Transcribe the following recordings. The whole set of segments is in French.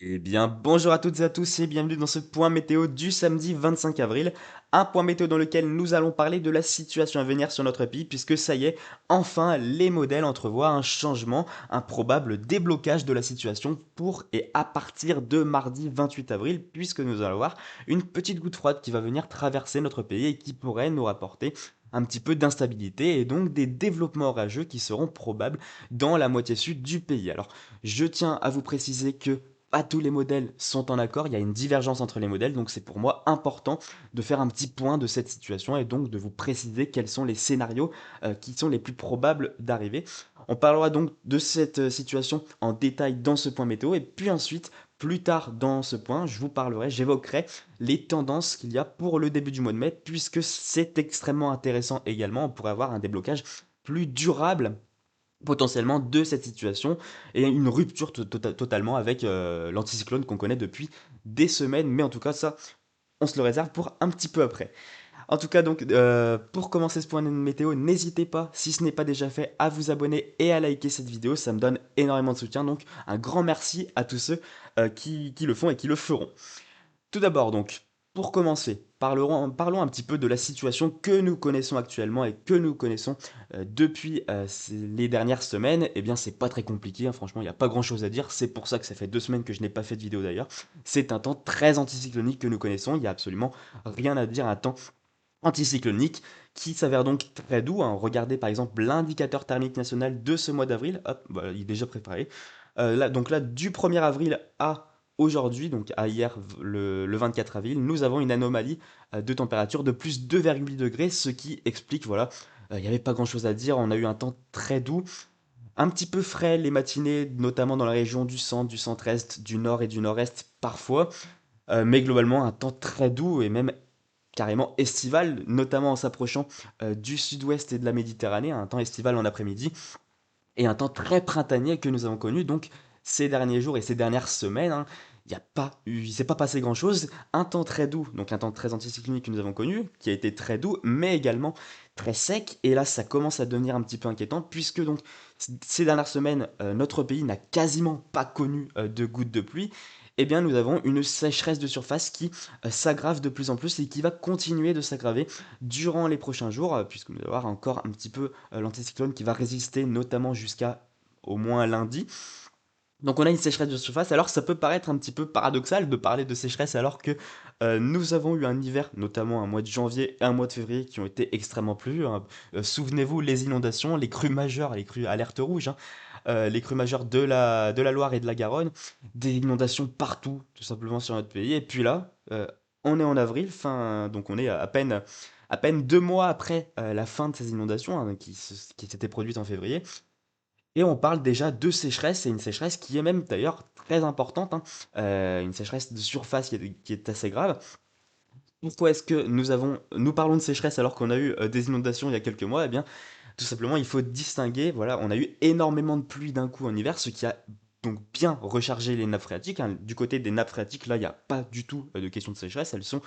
Eh bien, bonjour à toutes et à tous et bienvenue dans ce point météo du samedi 25 avril. Un point météo dans lequel nous allons parler de la situation à venir sur notre pays, puisque ça y est, enfin, les modèles entrevoient un changement, un probable déblocage de la situation pour et à partir de mardi 28 avril, puisque nous allons avoir une petite goutte froide qui va venir traverser notre pays et qui pourrait nous rapporter un petit peu d'instabilité et donc des développements orageux qui seront probables dans la moitié sud du pays. Alors, je tiens à vous préciser que pas tous les modèles sont en accord, il y a une divergence entre les modèles, donc c'est pour moi important de faire un petit point de cette situation et donc de vous préciser quels sont les scénarios qui sont les plus probables d'arriver. On parlera donc de cette situation en détail dans ce point météo et puis ensuite, plus tard dans ce point, j'évoquerai les tendances qu'il y a pour le début du mois de mai puisque c'est extrêmement intéressant également, on pourrait avoir un déblocage plus durable potentiellement de cette situation et une rupture totalement avec l'anticyclone qu'on connaît depuis des semaines, mais en tout cas ça, on se le réserve pour un petit peu après. En tout cas donc, pour commencer ce point de météo, n'hésitez pas, si ce n'est pas déjà fait, à vous abonner et à liker cette vidéo, ça me donne énormément de soutien, donc un grand merci à tous ceux qui le font et qui le feront. Tout d'abord donc, pour commencer, parlons un petit peu de la situation que nous connaissons actuellement et que nous connaissons depuis les dernières semaines. Eh bien, c'est pas très compliqué, hein, franchement, il n'y a pas grand chose à dire. C'est pour ça que ça fait 2 semaines que je n'ai pas fait de vidéo d'ailleurs. C'est un temps très anticyclonique que nous connaissons. Il n'y a absolument rien à dire. Un temps anticyclonique qui s'avère donc très doux, hein. Regardez par exemple l'indicateur thermique national de ce mois d'avril. Hop, voilà, il est déjà préparé. Donc là, du 1er avril à aujourd'hui, donc à hier le 24 avril, nous avons une anomalie de température de plus 2,8 degrés, ce qui explique, voilà, il n'y avait pas grand-chose à dire, on a eu un temps très doux, un petit peu frais les matinées, notamment dans la région du centre-est, du nord et du nord-est parfois, mais globalement un temps très doux et même carrément estival, notamment en s'approchant du sud-ouest et de la Méditerranée, un temps estival en après-midi, et un temps très printanier que nous avons connu donc ces derniers jours et ces dernières semaines. Hein. Il s'est pas passé grand-chose. Un temps très doux, donc un temps très anticyclonique que nous avons connu, qui a été très doux, mais également très sec. Et là, ça commence à devenir un petit peu inquiétant, puisque donc ces dernières semaines, notre pays n'a quasiment pas connu de gouttes de pluie. Eh bien, nous avons une sécheresse de surface qui s'aggrave de plus en plus et qui va continuer de s'aggraver durant les prochains jours, puisque nous allons avoir encore un petit peu l'anticyclone qui va résister notamment jusqu'à au moins lundi. Donc on a une sécheresse de surface, alors ça peut paraître un petit peu paradoxal de parler de sécheresse alors que nous avons eu un hiver, notamment un mois de janvier et un mois de février qui ont été extrêmement pluvieux. Hein. Souvenez-vous, les inondations, les crues majeures, les crues alerte rouge, hein, les crues majeures de la Loire et de la Garonne, des inondations partout, tout simplement sur notre pays. Et puis là, on est en avril, donc on est à peine 2 mois après la fin de ces inondations hein, qui s'étaient produites en février. Et on parle déjà de sécheresse, et une sécheresse qui est même d'ailleurs très importante, hein, une sécheresse de surface qui est assez grave. Pourquoi est-ce que nous parlons de sécheresse alors qu'on a eu des inondations il y a quelques mois? Eh bien, tout simplement, il faut distinguer, voilà, on a eu énormément de pluie d'un coup en hiver, ce qui a donc bien rechargé les nappes phréatiques. Hein. Du côté des nappes phréatiques, là, il n'y a pas du tout de question de sécheresse, elles sont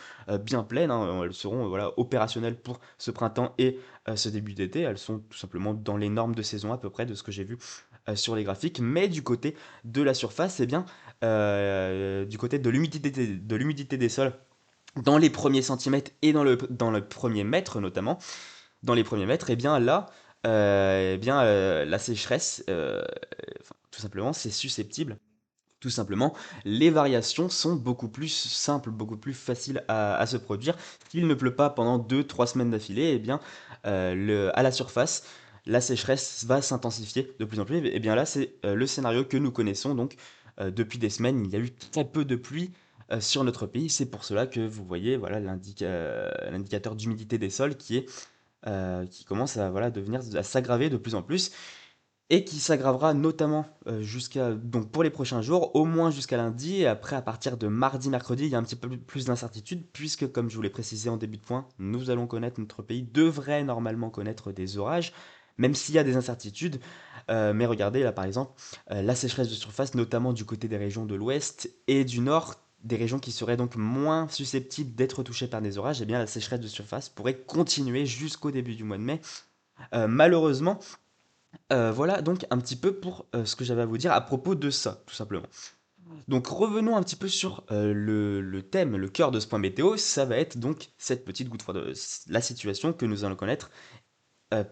bien pleines, hein. Elles seront voilà, opérationnelles pour ce printemps et ce début d'été. Elles sont tout simplement dans les normes de saison à peu près de ce que j'ai vu sur les graphiques. Mais du côté de la surface, eh bien, du côté de l'humidité des sols, dans les premiers centimètres et dans le premier mètre notamment, dans les premiers mètres, et bien là, la sécheresse, enfin, tout simplement, c'est susceptible. Tout simplement, les variations sont beaucoup plus simples, beaucoup plus faciles à se produire. S'il ne pleut pas pendant 2, 3 semaines d'affilée, eh bien, à la surface, la sécheresse va s'intensifier de plus en plus. Et bien là, c'est le scénario que nous connaissons. Donc, depuis des semaines, il y a eu très peu de pluie sur notre pays. C'est pour cela que vous voyez voilà, l'indicateur d'humidité des sols qui commence à, voilà, à s'aggraver de plus en plus et qui s'aggravera notamment donc pour les prochains jours, au moins jusqu'à lundi, et après à partir de mardi, mercredi, il y a un petit peu plus d'incertitude, puisque comme je vous l'ai précisé en début de point, notre pays devrait normalement connaître des orages, même s'il y a des incertitudes. Mais regardez là par exemple, la sécheresse de surface, notamment du côté des régions de l'ouest et du nord, des régions qui seraient donc moins susceptibles d'être touchées par des orages, et bien la sécheresse de surface pourrait continuer jusqu'au début du mois de mai. Malheureusement, voilà donc un petit peu pour ce que j'avais à vous dire à propos de ça, tout simplement. Donc revenons un petit peu sur le thème, le cœur de ce point météo, ça va être donc cette petite goutte froide, la situation que nous allons connaître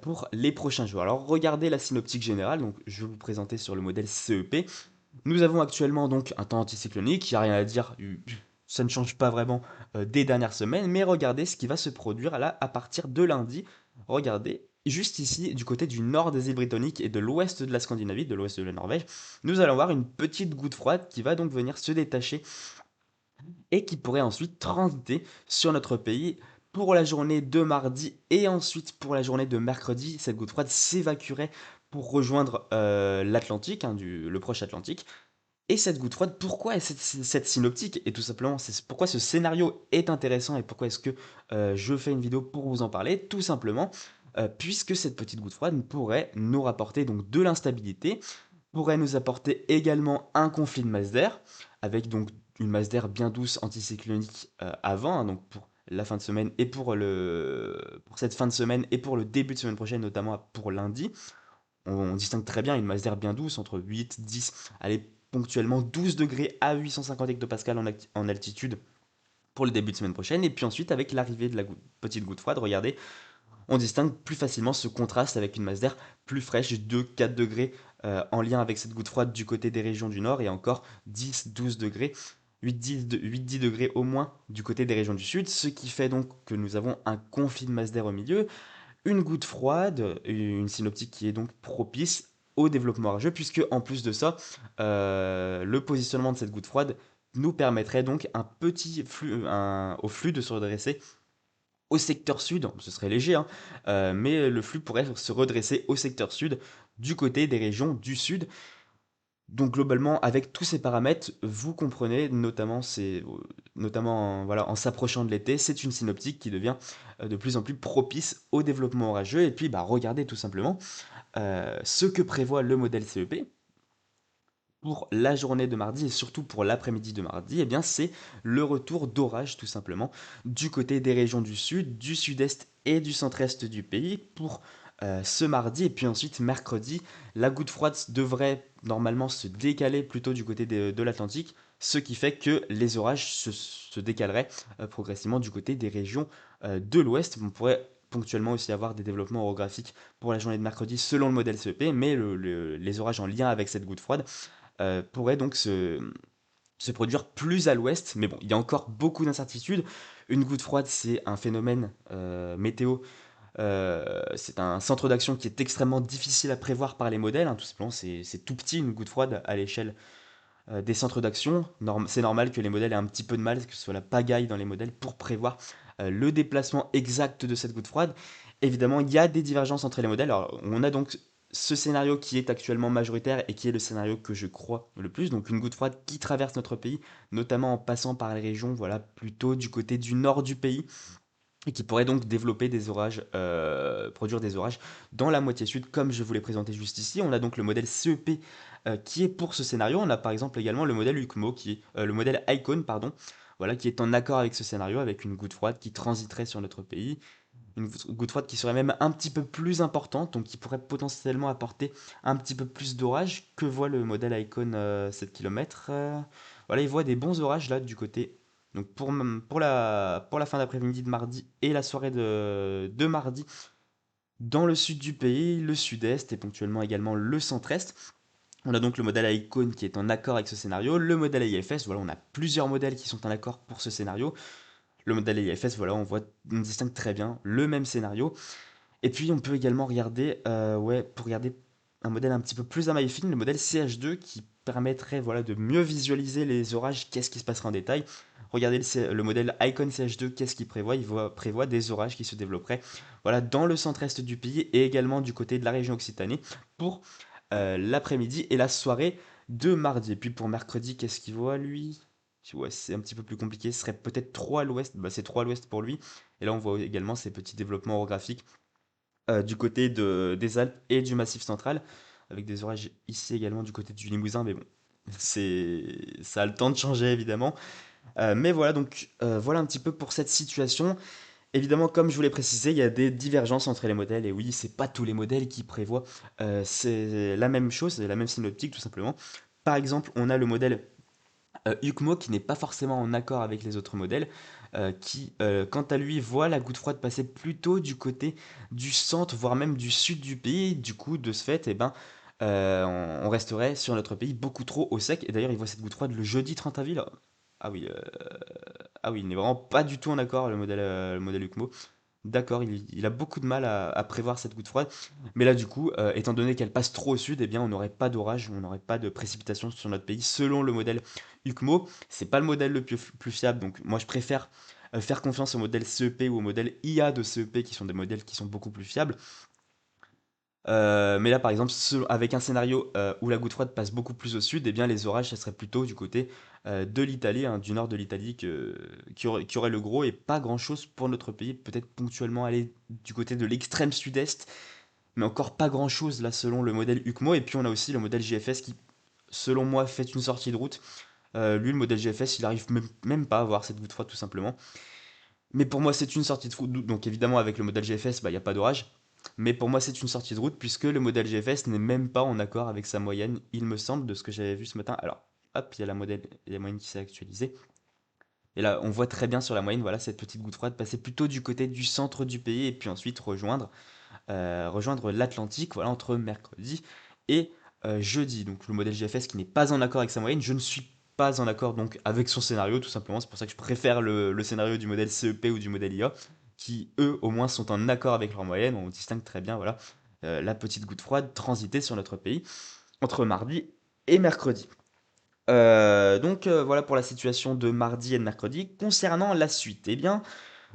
pour les prochains jours. Alors regardez la synoptique générale, donc je vais vous présenter sur le modèle CEP. Nous avons actuellement donc un temps anticyclonique, il n'y a rien à dire, ça ne change pas vraiment des dernières semaines, mais regardez ce qui va se produire là à partir de lundi. Regardez, juste ici, du côté du nord des îles Britanniques et de l'ouest de la Scandinavie, de l'ouest de la Norvège, nous allons voir une petite goutte froide qui va donc venir se détacher et qui pourrait ensuite transiter sur notre pays pour la journée de mardi et ensuite pour la journée de mercredi. Cette goutte froide s'évacuerait pour rejoindre l'Atlantique, hein, le proche Atlantique. Et cette goutte froide, pourquoi est cette synoptique? Et tout simplement, c'est pourquoi ce scénario est intéressant et pourquoi est-ce que je fais une vidéo pour vous en parler? Tout simplement, puisque cette petite goutte froide pourrait nous rapporter donc de l'instabilité, pourrait nous apporter également un conflit de masse d'air, avec donc une masse d'air bien douce anticyclonique avant, hein, donc pour la fin de semaine et pour cette fin de semaine et pour le début de semaine prochaine, notamment pour lundi. On distingue très bien une masse d'air bien douce entre 8, 10, allez, ponctuellement 12 degrés à 850 hectopascales en altitude pour le début de semaine prochaine. Et puis ensuite, avec l'arrivée de la petite goutte froide, regardez, on distingue plus facilement ce contraste avec une masse d'air plus fraîche, 2-4 degrés en lien avec cette goutte froide du côté des régions du nord et encore 10-12 degrés. 8-10 degrés au moins du côté des régions du sud, ce qui fait donc que nous avons un conflit de masse d'air au milieu, une goutte froide, une synoptique qui est donc propice au développement orageux, puisque en plus de ça, le positionnement de cette goutte froide nous permettrait donc un petit flux, au flux de se redresser au secteur sud, ce serait léger, hein, mais le flux pourrait se redresser au secteur sud, du côté des régions du sud. Donc globalement, avec tous ces paramètres, vous comprenez, notamment voilà, en s'approchant de l'été, c'est une synoptique qui devient de plus en plus propice au développement orageux. Et puis, bah, regardez tout simplement ce que prévoit le modèle CEP pour la journée de mardi et surtout pour l'après-midi de mardi. Eh bien, c'est le retour d'orage tout simplement du côté des régions du sud, du sud-est et du centre-est du pays pour ce mardi. Et puis ensuite, mercredi, la goutte froide devrait normalement se décaler plutôt du côté de l'Atlantique, ce qui fait que les orages se décaleraient progressivement du côté des régions de l'ouest. On pourrait ponctuellement aussi avoir des développements orographiques pour la journée de mercredi selon le modèle CEP, mais les orages en lien avec cette goutte froide pourraient donc se produire plus à l'ouest. Mais bon, il y a encore beaucoup d'incertitudes. Une goutte froide, c'est un phénomène météo, c'est un centre d'action qui est extrêmement difficile à prévoir par les modèles, hein. Tout simplement, c'est tout petit, une goutte froide à l'échelle des centres d'action. C'est normal que les modèles aient un petit peu de mal, que ce soit la pagaille dans les modèles, pour prévoir le déplacement exact de cette goutte froide. Évidemment, il y a des divergences entre les modèles. Alors, on a donc ce scénario qui est actuellement majoritaire et qui est le scénario que je crois le plus. Donc, une goutte froide qui traverse notre pays, notamment en passant par les régions, voilà, plutôt du côté du nord du pays, et qui pourrait donc développer des orages, produire des orages dans la moitié sud, comme je vous l'ai présenté juste ici. On a donc le modèle CEP qui est pour ce scénario. On a par exemple également le modèle UCMO, qui est le modèle ICON, pardon, voilà, qui est en accord avec ce scénario, avec une goutte froide qui transiterait sur notre pays. Une goutte froide qui serait même un petit peu plus importante, donc qui pourrait potentiellement apporter un petit peu plus d'orage que voit le modèle Icon 7 km. Voilà, il voit des bons orages là du côté. Donc pour la fin d'après-midi de mardi et la soirée de mardi, dans le sud du pays, le sud-est et ponctuellement également le centre-est. On a donc le modèle Icon qui est en accord avec ce scénario. Le modèle IFS, voilà, on a plusieurs modèles qui sont en accord pour ce scénario. Le modèle IFS, voilà, on distingue très bien le même scénario. Et puis on peut également regarder, ouais, pour regarder un modèle un petit peu plus à maille fine, le modèle CH2 qui permettrait voilà, de mieux visualiser les orages, qu'est-ce qui se passera en détail. Regardez le modèle Icon CH2, qu'est-ce qu'il prévoit? Prévoit des orages qui se développeraient voilà, dans le centre-est du pays et également du côté de la région Occitanie pour l'après-midi et la soirée de mardi. Et puis pour mercredi, qu'est-ce qu'il voit lui? Ouais, c'est un petit peu plus compliqué, ce serait peut-être trop à l'ouest, bah, c'est trop à l'ouest pour lui. Et là on voit également ces petits développements orographiques du côté des Alpes et du Massif central, avec des orages ici également du côté du Limousin, mais bon, ça a le temps de changer évidemment. Mais voilà, donc voilà un petit peu pour cette situation. Évidemment, comme je vous l'ai précisé, il y a des divergences entre les modèles, et oui, c'est pas tous les modèles qui prévoient c'est la même chose, c'est la même synoptique tout simplement. Par exemple, on a le modèle Ukmo qui n'est pas forcément en accord avec les autres modèles, qui, quant à lui, voit la goutte froide passer plutôt du côté du centre, voire même du sud du pays. Du coup, de ce fait, eh ben, on resterait sur notre pays beaucoup trop au sec. Et d'ailleurs, il voit cette goutte froide le jeudi 30 avril. Ah oui, ah oui, il n'est vraiment pas du tout en accord, le modèle Ukmo. D'accord, il a beaucoup de mal à prévoir cette goutte froide. Mais là, du coup, étant donné qu'elle passe trop au sud, eh bien, on n'aurait pas d'orage, on n'aurait pas de précipitation sur notre pays selon le modèle UCMO. C'est pas le modèle le plus fiable, donc moi je préfère faire confiance au modèle CEP ou au modèle IA de CEP qui sont des modèles qui sont beaucoup plus fiables. Mais là, par exemple, avec un scénario où la goutte froide passe beaucoup plus au sud, eh bien, les orages, ça serait plutôt du côté de l'Italie, hein, du nord de l'Italie, qui aurait le gros et pas grand-chose pour notre pays. Peut-être ponctuellement aller du côté de l'extrême sud-est, mais encore pas grand-chose là selon le modèle UCMO. Et puis on a aussi le modèle GFS qui, selon moi, fait une sortie de route. Lui, le modèle GFS, il arrive même pas à avoir cette goutte froide tout simplement. Mais pour moi, c'est une sortie de route. Donc évidemment, avec le modèle GFS, bah, il n'y a pas d'orage. Mais pour moi, c'est une sortie de route puisque le modèle GFS n'est même pas en accord avec sa moyenne, il me semble, de ce que j'avais vu ce matin. Alors, hop, il y a la moyenne qui s'est actualisée. Et là, on voit très bien sur la moyenne, voilà, cette petite goutte froide passer plutôt du côté du centre du pays et puis ensuite rejoindre l'Atlantique, voilà, entre mercredi et jeudi. Donc le modèle GFS qui n'est pas en accord avec sa moyenne, je ne suis pas en accord donc avec son scénario, tout simplement. C'est pour ça que je préfère le scénario du modèle CEP ou du modèle IA, qui eux au moins sont en accord avec leur moyenne. On distingue très bien, voilà, la petite goutte froide transiter sur notre pays entre mardi et mercredi. Donc voilà pour la situation de mardi et de mercredi. Concernant la suite, eh bien,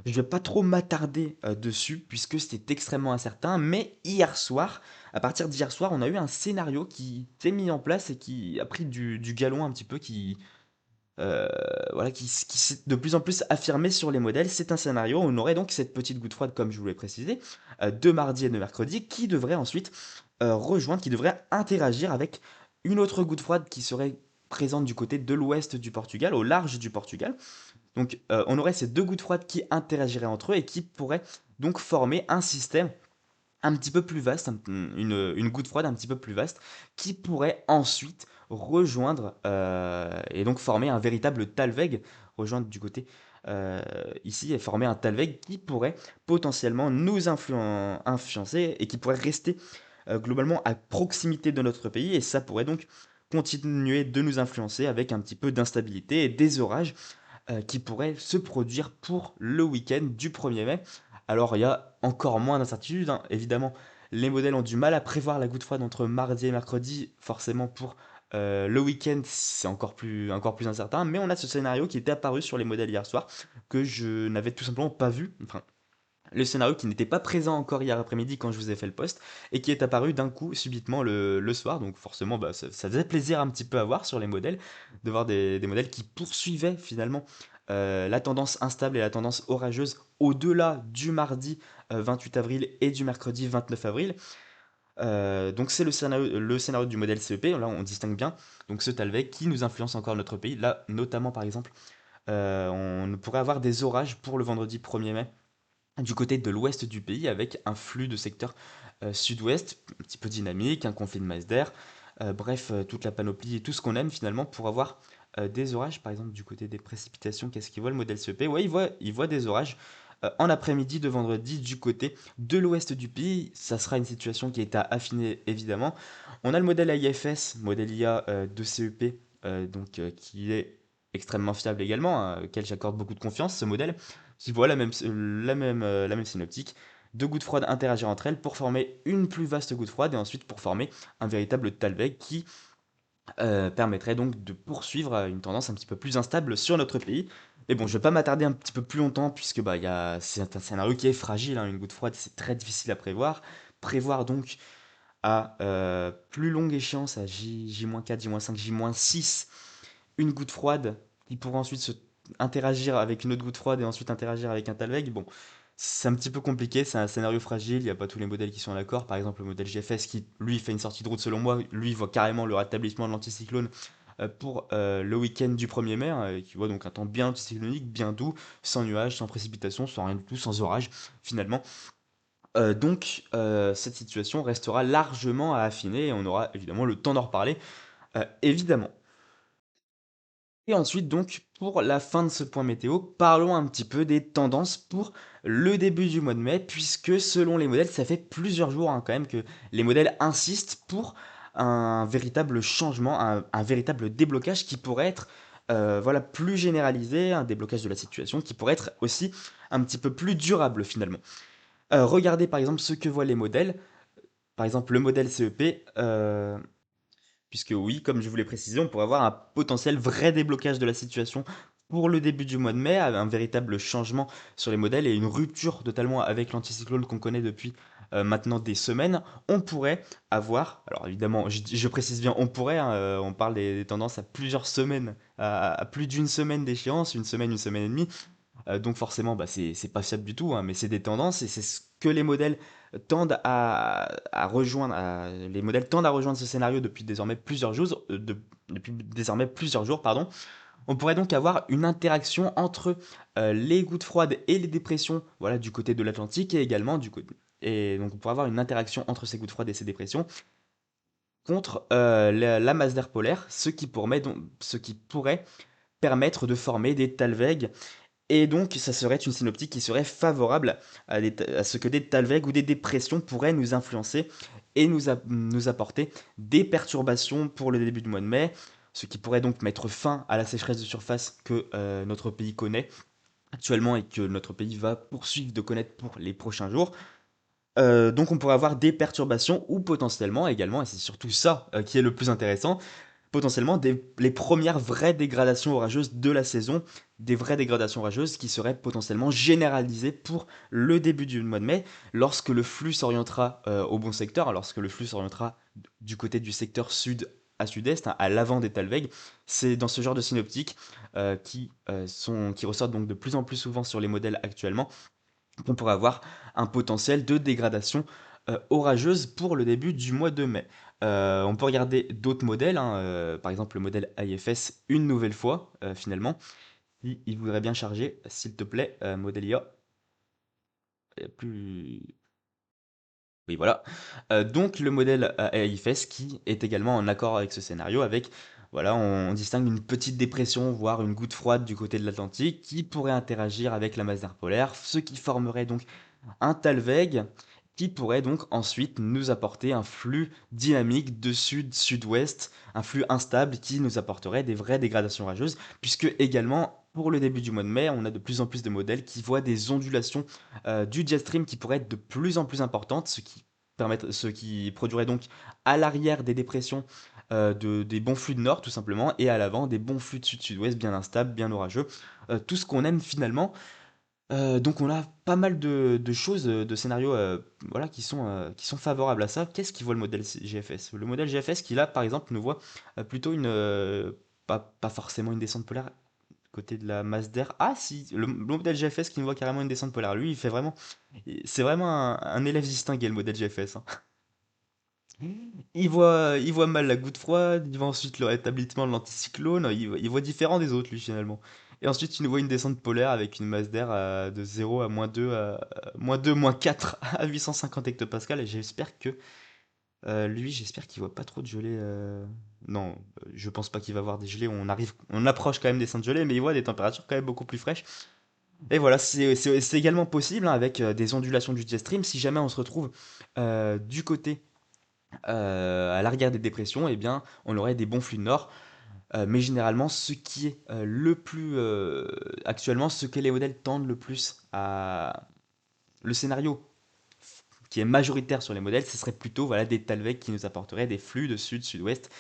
je vais pas trop m'attarder dessus puisque c'était extrêmement incertain, mais hier soir, à partir d'hier soir, on a eu un scénario qui s'est mis en place et qui a pris du galon un petit peu, euh, voilà, qui s'est de plus en plus affirmé sur les modèles. C'est un scénario où on aurait donc cette petite goutte froide, comme je vous l'ai précisé, de mardi et de mercredi, qui devrait ensuite rejoindre, qui devrait interagir avec une autre goutte froide qui serait présente du côté de l'ouest du Portugal, au large du Portugal. Donc on aurait ces deux gouttes froides qui interagiraient entre eux et qui pourraient donc former un système un petit peu plus vaste, une goutte froide un petit peu plus vaste, qui pourrait ensuite rejoindre et donc former un véritable Talveg, rejoindre du côté ici et former un Talveg qui pourrait potentiellement nous influencer et qui pourrait rester globalement à proximité de notre pays et ça pourrait donc continuer de nous influencer avec un petit peu d'instabilité et des orages qui pourrait se produire pour le week-end du 1er mai. Alors il y a encore moins d'incertitudes, hein. Évidemment, les modèles ont du mal à prévoir la goutte froide entre mardi et mercredi, forcément pour le week-end c'est encore plus incertain, mais on a ce scénario qui était apparu sur les modèles hier soir, que je n'avais tout simplement pas vu, enfin le scénario qui n'était pas présent encore hier après-midi quand je vous ai fait le post, et qui est apparu d'un coup subitement le soir, donc forcément bah, ça faisait plaisir un petit peu à voir sur les modèles, de voir des modèles qui poursuivaient finalement la tendance instable et la tendance orageuse au-delà du mardi 28 avril et du mercredi 29 avril. Donc c'est le scénario du modèle CEP, là on distingue bien, donc ce Talvec qui nous influence encore notre pays, là notamment par exemple on pourrait avoir des orages pour le vendredi 1er mai du côté de l'ouest du pays avec un flux de secteur sud-ouest, un petit peu dynamique, un conflit de masse d'air, bref, toute la panoplie et tout ce qu'on aime finalement pour avoir des orages, par exemple du côté des précipitations, qu'est-ce qu'il voit le modèle CEP? Ouais, il voit des orages en après-midi de vendredi du côté de l'ouest du pays. Ça sera une situation qui est à affiner évidemment. On a le modèle AIFS, modèle IA de CEP, qui est extrêmement fiable également, hein, auquel j'accorde beaucoup de confiance, ce modèle qui voient la même synoptique. Deux gouttes froides interagir entre elles pour former une plus vaste goutte froide et ensuite pour former un véritable Talveg qui permettrait donc de poursuivre une tendance un petit peu plus instable sur notre pays. Mais bon, je ne vais pas m'attarder un petit peu plus longtemps puisque bah, c'est un scénario qui est fragile, hein, une goutte froide c'est très difficile à prévoir. Prévoir donc à plus longue échéance, à J-4, J-5, J-6, une goutte froide qui pourrait ensuite interagir avec une autre goutte froide et ensuite interagir avec un Talveg. Bon, c'est un petit peu compliqué, c'est un scénario fragile, il n'y a pas tous les modèles qui sont d'accord. Par exemple, le modèle GFS qui, lui, fait une sortie de route selon moi, lui voit carrément le rétablissement de l'anticyclone pour le week-end du 1er mai, hein, qui voit donc un temps bien anticyclonique, bien doux, sans nuages, sans précipitations, sans rien du tout, sans orage finalement. Donc cette situation restera largement à affiner et on aura évidemment le temps d'en reparler, évidemment. Et ensuite donc, pour la fin de ce point météo, parlons un petit peu des tendances pour le début du mois de mai, puisque selon les modèles, ça fait plusieurs jours hein, quand même que les modèles insistent pour un véritable changement, un véritable déblocage qui pourrait être voilà, plus généralisé, un déblocage de la situation qui pourrait être aussi un petit peu plus durable finalement. Regardez par exemple ce que voient les modèles. Par exemple, le modèle CEP, puisque oui, comme je vous l'ai précisé, on pourrait avoir un potentiel vrai déblocage de la situation pour le début du mois de mai, un véritable changement sur les modèles et une rupture totalement avec l'anticyclone qu'on connaît depuis maintenant des semaines. On pourrait avoir, alors évidemment, je précise bien on pourrait, hein, on parle des tendances à plusieurs semaines, à plus d'une semaine d'échéance, une semaine et demie, donc forcément, bah, c'est pas fiable du tout, hein, mais c'est des tendances et c'est ce que les modèles tendent à rejoindre. Les modèles tendent à rejoindre ce scénario depuis désormais plusieurs jours. Depuis désormais plusieurs jours, pardon. On pourrait donc avoir une interaction entre les gouttes froides et les dépressions, voilà, du côté de l'Atlantique et également du côté. Et donc on pourrait avoir une interaction entre ces gouttes froides et ces dépressions contre la masse d'air polaire, ce qui pourrait permettre de former des talwegs et donc, ça serait une synoptique qui serait favorable à ce que des talwegs ou des dépressions pourraient nous influencer et nous apporter des perturbations pour le début du mois de mai, ce qui pourrait donc mettre fin à la sécheresse de surface que notre pays connaît actuellement et que notre pays va poursuivre de connaître pour les prochains jours. Donc on pourrait avoir des perturbations ou potentiellement également, et c'est surtout ça qui est le plus intéressant, potentiellement les premières vraies dégradations orageuses de la saison, des vraies dégradations orageuses qui seraient potentiellement généralisées pour le début du mois de mai, lorsque le flux s'orientera au bon secteur, lorsque le flux s'orientera du côté du secteur sud à sud-est, hein, à l'avant des Talweg. C'est dans ce genre de synoptiques qui ressortent donc de plus en plus souvent sur les modèles actuellement, qu'on pourrait avoir un potentiel de dégradation orageuse pour le début du mois de mai. On peut regarder d'autres modèles, hein, par exemple le modèle IFS une nouvelle fois, finalement. Si il voudrait bien charger, s'il te plaît, modèle IA. Plus... Oui, voilà. Donc le modèle IFS qui est également en accord avec ce scénario, avec, voilà, on distingue une petite dépression, voire une goutte froide du côté de l'Atlantique, qui pourrait interagir avec la masse d'air polaire, ce qui formerait donc un Talweg qui pourrait donc ensuite nous apporter un flux dynamique de sud-sud-ouest, un flux instable qui nous apporterait des vraies dégradations rageuses, puisque également pour le début du mois de mai, on a de plus en plus de modèles qui voient des ondulations du jet stream qui pourraient être de plus en plus importantes, ce qui produirait donc à l'arrière des dépressions des bons flux de nord tout simplement, et à l'avant des bons flux de sud-sud-ouest bien instables, bien orageux, tout ce qu'on aime finalement. Donc on a pas mal de choses, de scénarios, voilà, qui sont favorables à ça. Qu'est-ce qu'il voit le modèle GFS? Le modèle GFS qui là, par exemple, nous voit plutôt pas forcément une descente polaire côté de la masse d'air. Ah si, le modèle GFS qui nous voit carrément une descente polaire. Lui, c'est vraiment un élève distingué le modèle GFS, hein. Il voit mal la goutte froide, il voit ensuite le rétablissement de l'anticyclone, il voit différent des autres lui finalement. Et ensuite il nous voit une descente polaire avec une masse d'air de 0 à -2, moins 2, moins 4 à 850 hectopascales et j'espère que lui, j'espère qu'il voit pas trop de gelée. Non, je pense pas qu'il va voir des gelées, on approche quand même des de gelée, mais il voit des températures quand même beaucoup plus fraîches. Et voilà, c'est également possible hein, avec des ondulations du jet stream si jamais on se retrouve du côté à l'arrière des dépressions, eh bien, on aurait des bons flux de nord. Mais généralement, ce qui est le plus actuellement, ce que les modèles tendent le plus à le scénario qui est majoritaire sur les modèles, ce serait plutôt voilà des Talvec qui nous apporteraient des flux de sud-sud-ouest,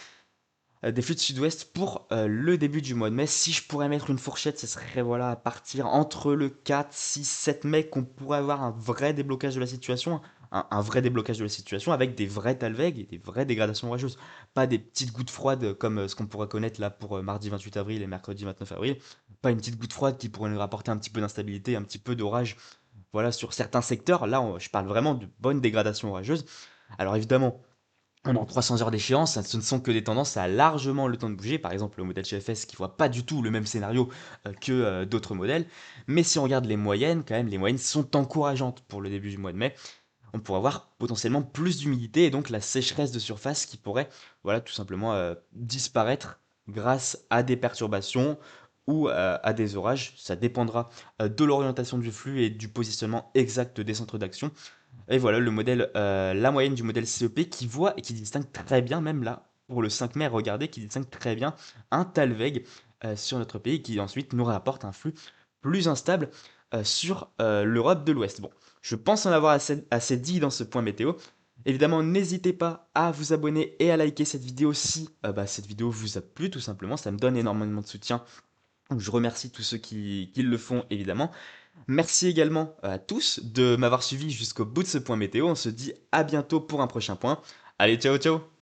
des flux de sud-ouest pour le début du mois de mai. Si je pourrais mettre une fourchette, ce serait voilà à partir entre le 4, 6, 7 mai qu'on pourrait avoir un vrai déblocage de la situation, un vrai déblocage de la situation avec des vrais talwegs et des vraies dégradations orageuses. Pas des petites gouttes froides comme ce qu'on pourrait connaître là pour mardi 28 avril et mercredi 29 avril. Pas une petite goutte froide qui pourrait nous rapporter un petit peu d'instabilité, un petit peu d'orage. Voilà, sur certains secteurs, là je parle vraiment de bonnes dégradations orageuses. Alors évidemment, on a 300 heures d'échéance, ce ne sont que des tendances, ça a largement le temps de bouger. Par exemple, le modèle GFS qui voit pas du tout le même scénario que d'autres modèles. Mais si on regarde les moyennes, quand même, les moyennes sont encourageantes pour le début du mois de mai. On pourrait avoir potentiellement plus d'humidité et donc la sécheresse de surface qui pourrait, voilà, tout simplement disparaître grâce à des perturbations ou à des orages. Ça dépendra de l'orientation du flux et du positionnement exact des centres d'action. Et voilà le modèle, la moyenne du modèle CEP qui voit et qui distingue très bien, même là, pour le 5 mai, regardez, qui distingue très bien un Talweg sur notre pays qui ensuite nous rapporte un flux plus instable sur l'Europe de l'Ouest. Bon, je pense en avoir assez dit dans ce point météo. Évidemment, n'hésitez pas à vous abonner et à liker cette vidéo si cette vidéo vous a plu, tout simplement. Ça me donne énormément de soutien. Donc, je remercie tous ceux qui le font, évidemment. Merci également à tous de m'avoir suivi jusqu'au bout de ce point météo. On se dit à bientôt pour un prochain point. Allez, ciao ciao!